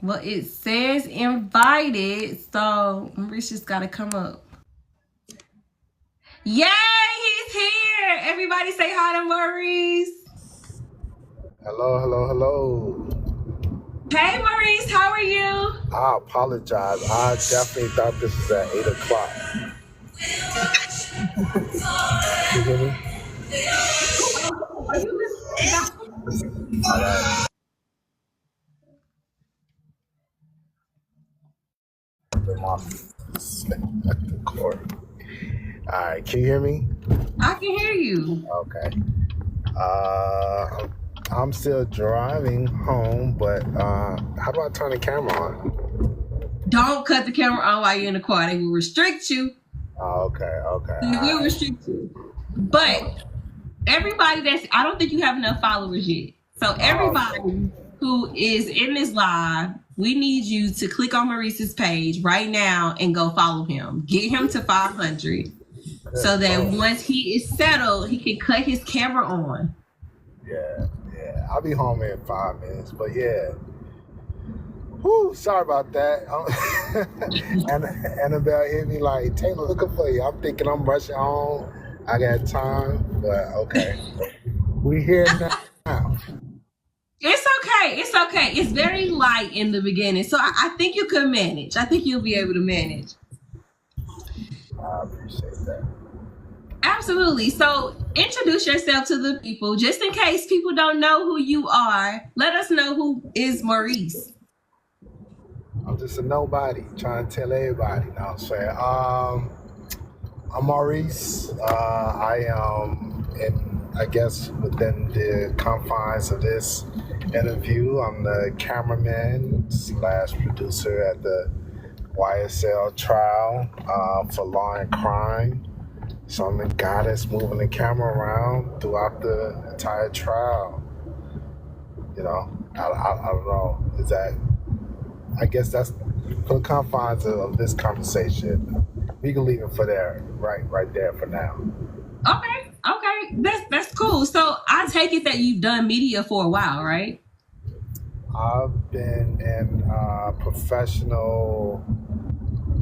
Well, it says invited, so Maurice just gotta come up. Yay, he's here! Everybody say hi to Maurice. Hello, hello, hello. Hey Maurice, how are you? I apologize. I definitely thought this was at 8 o'clock. You hear me? Are you listening? All right. I'm off the court. All right. Can you hear me? I can hear you. Okay. I'm still driving home, but how do I turn the camera on? Don't cut the camera on while you're in the car. They will restrict you. Oh, okay. They will restrict you. But everybody I don't think you have enough followers yet. So everybody who is in this live, we need you to click on Maurice's page right now and go follow him. Get him to 500 so that once he is settled, he can cut his camera on. Yeah. I'll be home in 5 minutes, but yeah. Whew, sorry about that. And Annabelle hit me like, Taylor, looking for you. I'm thinking I'm rushing home. I got time, but okay. We here now. It's okay. It's very light in the beginning. So I think you can manage. I think you'll be able to manage. I appreciate that. Absolutely. So introduce yourself to the people, just in case people don't know who you are. Let us know who is Maurice. I'm just a nobody trying to tell everybody. Now I'm saying, I'm Maurice. I am I guess within the confines of this interview, I'm the cameraman / producer at the YSL trial for Law and Crime. So I'm the guy that's moving the camera around throughout the entire trial. You know, I don't know. Is that? I guess that's for the confines of this conversation. We can leave it for there, right there for now. Okay. That's cool. So I take it that you've done media for a while, right? I've been in professional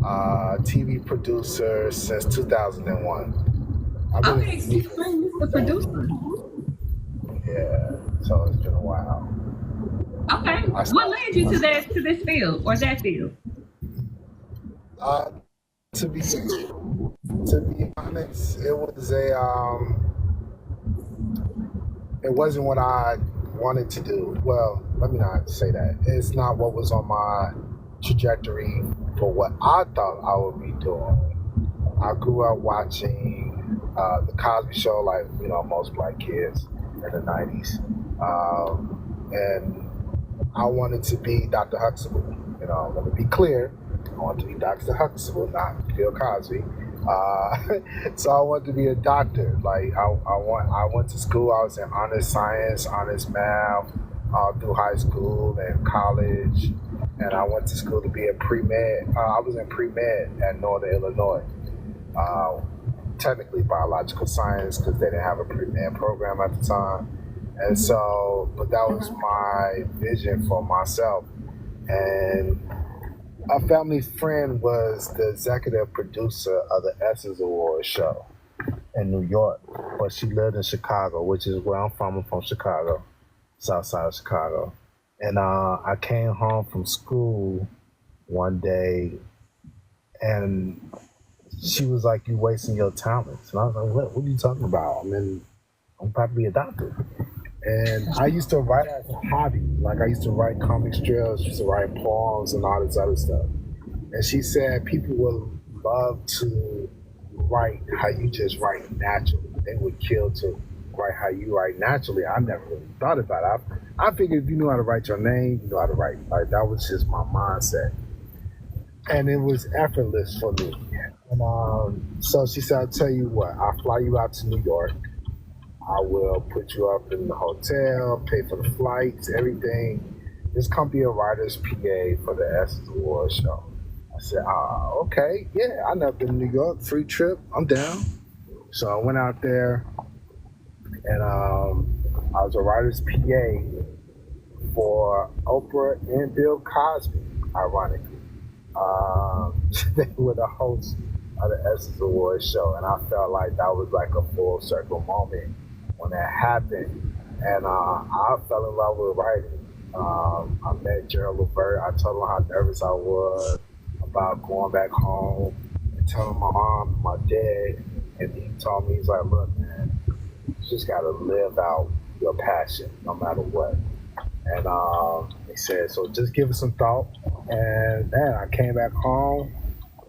TV producer since 2001. I've been Okay, so you're the producer. Yeah, so it's been a while. Okay. What led you to this field or that field? To be honest, it wasn't what I wanted to do. Well, let me not say that. It's not what was on my trajectory for what I thought I would be doing. I grew up watching the Cosby Show, like most black kids in the '90s, and I wanted to be Dr. Huxtable. I'm going to be clear. I wanted to be Dr. Huxtable, not Bill Cosby. So I wanted to be a doctor. Like I went to school. I was in honors science, honors math, through high school and college, and I went to school to be a pre-med. I was in pre-med at Northern Illinois. Technically biological science because they didn't have a pre-med program at the time, and so, but that was my vision for myself. And a family friend was the executive producer of the Essence Awards show in New York, but she lived in Chicago, which is where I'm from. I'm from Chicago, south side of Chicago. And I came home from school one day, and she was like, "You wasting your talents." And I was like, What are you talking about? I'm probably a doctor. And I used to write as a hobby. Like I used to write comic strips, used to write poems and all this other stuff. And she said people would love to write how you just write naturally. They would kill to write how you write naturally. I never really thought about it. I figured if you knew how to write your name, you know how to write. Like that was just my mindset. And it was effortless for me. And so she said, "I'll tell you what, I'll fly you out to New York. I will put you up in the hotel, pay for the flights, everything. Just come be a writer's PA for the Essence Awards show." I said, okay, yeah, I never been to New York, free trip, I'm down. So I went out there, and I was a writer's PA for Oprah and Bill Cosby, ironically. They were the hosts of the Essence Awards show, and I felt like that was like a full circle moment when that happened. And I fell in love with writing. I met Gerald Levert. I told him how nervous I was about going back home and telling my mom and my dad. And he told me, he's like, look, man, you just got to live out your passion no matter what. And he said, so just give it some thought. And then I came back home.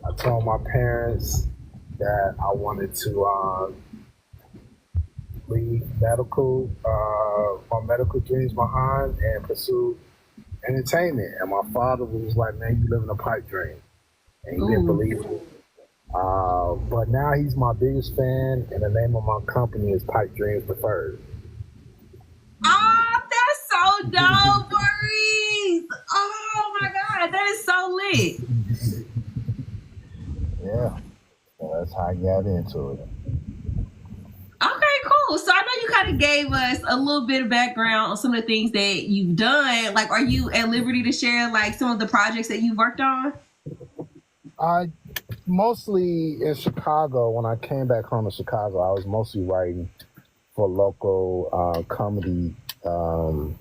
I told my parents that I wanted to leave my medical dreams behind and pursue entertainment. And my father was like, man, you live in a pipe dream. And he didn't believe it. But now he's my biggest fan, and the name of my company is Pipe Dreams Preferred. Oh, that's so dope, Maurice. Oh my God, that is so lit. Yeah, so that's how I got into it. Okay, cool. So I know you kind of gave us a little bit of background on some of the things that you've done. Like, are you at liberty to share like some of the projects that you've worked on? Mostly in Chicago. When I came back home to Chicago, I was mostly writing for local comedy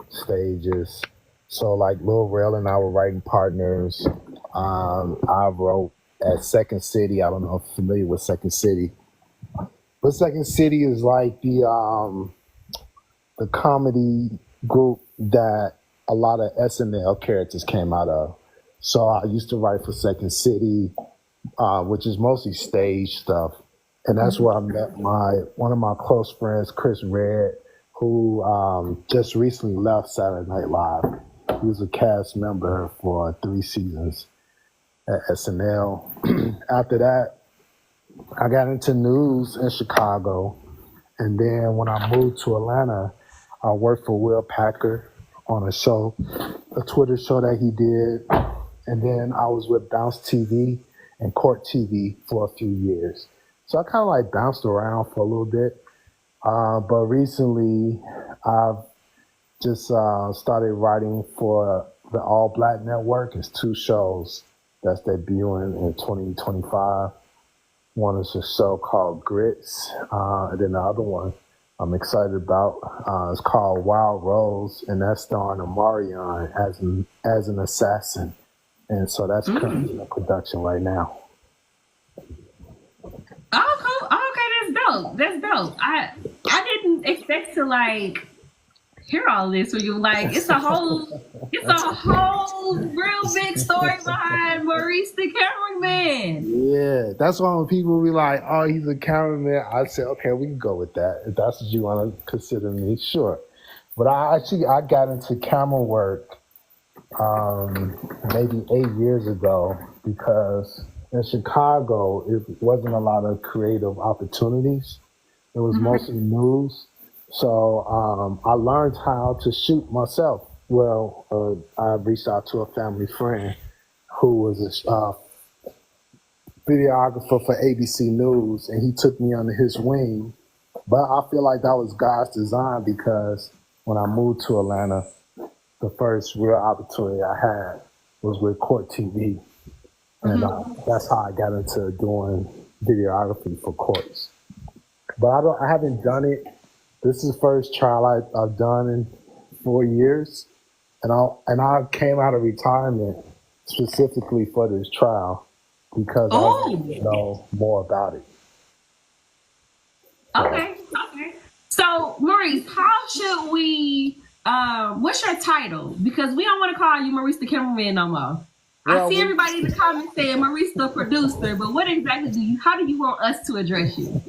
stages. So like Lil Rel and I were writing partners. I wrote at Second City. I don't know if you're familiar with Second City. But Second City is like the comedy group that a lot of SNL characters came out of. So I used to write for Second City, which is mostly stage stuff. And that's where I met one of my close friends, Chris Red, who just recently left Saturday Night Live. He was a cast member for 3 seasons at SNL. After that, I got into news in Chicago. And then when I moved to Atlanta, I worked for Will Packer on a show, a Twitter show that he did. And then I was with Bounce TV and Court TV for a few years. So I kind of like bounced around for a little bit. But recently, I've just started writing for the All Black Network. It's 2 shows that's debuting in 2025. One is a show called Grits, and then the other one I'm excited about is called Wild Rose, and that's starring Omarion as an assassin. And so that's currently in production right now. Oh, cool. Oh, okay, that's dope. That's dope. I didn't expect to like hear all this. Where you like, it's a whole real big story behind Maurice the cameraman. Yeah, that's why when people be like, "Oh, he's a cameraman," I say, "Okay, we can go with that. If that's what you want to consider me, sure." But I got into camera work maybe 8 years ago because in Chicago it wasn't a lot of creative opportunities. It was mostly news. So I learned how to shoot myself. Well, I reached out to a family friend who was a videographer for ABC News, and he took me under his wing. But I feel like that was God's design because when I moved to Atlanta, the first real opportunity I had was with Court TV. And that's how I got into doing videography for courts. But I haven't done it. This is the first trial I've done in 4 years. And I came out of retirement specifically for this trial because I wanted to know more about it. Okay. So, Maurice, how should we, what's your title? Because we don't want to call you Maurice the cameraman no more. Well, I see everybody in the comments saying Maurice the producer, but what exactly how do you want us to address you?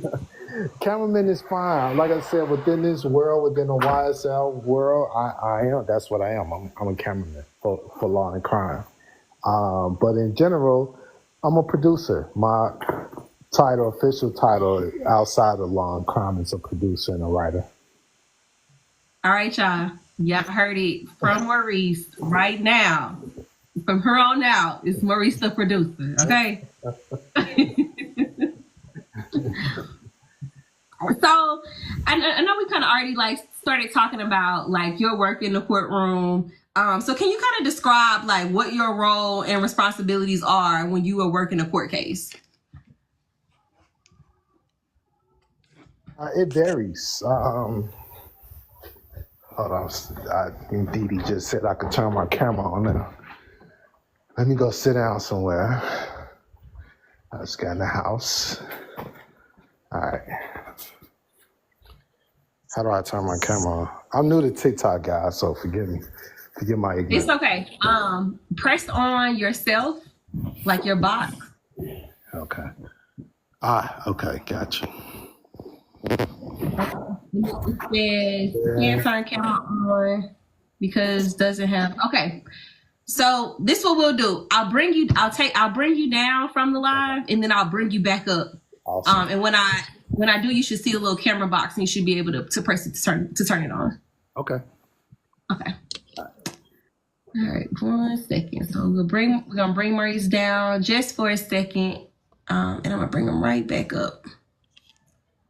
Cameraman is fine. Like I said, within this world, within the YSL world, I am. That's what I am. I'm a cameraman for law and crime. But in general, I'm a producer. My official title outside of law and crime is a producer and a writer. All right, y'all. Y'all heard it from Maurice right now. From here on out, it's Maurice the producer. Okay. So I know we kind of already like started talking about like your work in the courtroom. So can you kind of describe like what your role and responsibilities are when you are working a court case? It varies. Hold on. Dee Dee just said I could turn my camera on now. Let me go sit down somewhere. I just got in the house. All right. How do I turn my camera on? I'm new to TikTok, guys, so forgive me. Forgive my ignorance. It's okay. Press on yourself, like your box. Okay. Okay, gotcha. It says can't turn camera on because doesn't have. Okay. So this is what we'll do. I'll bring you down from the live, and then I'll bring you back up. Awesome. And when I do, you should see a little camera box, and you should be able to press it to turn it on. Okay. Okay. All right, 1 second. So we're gonna bring Maurice down just for a second, and I'm gonna bring him right back up.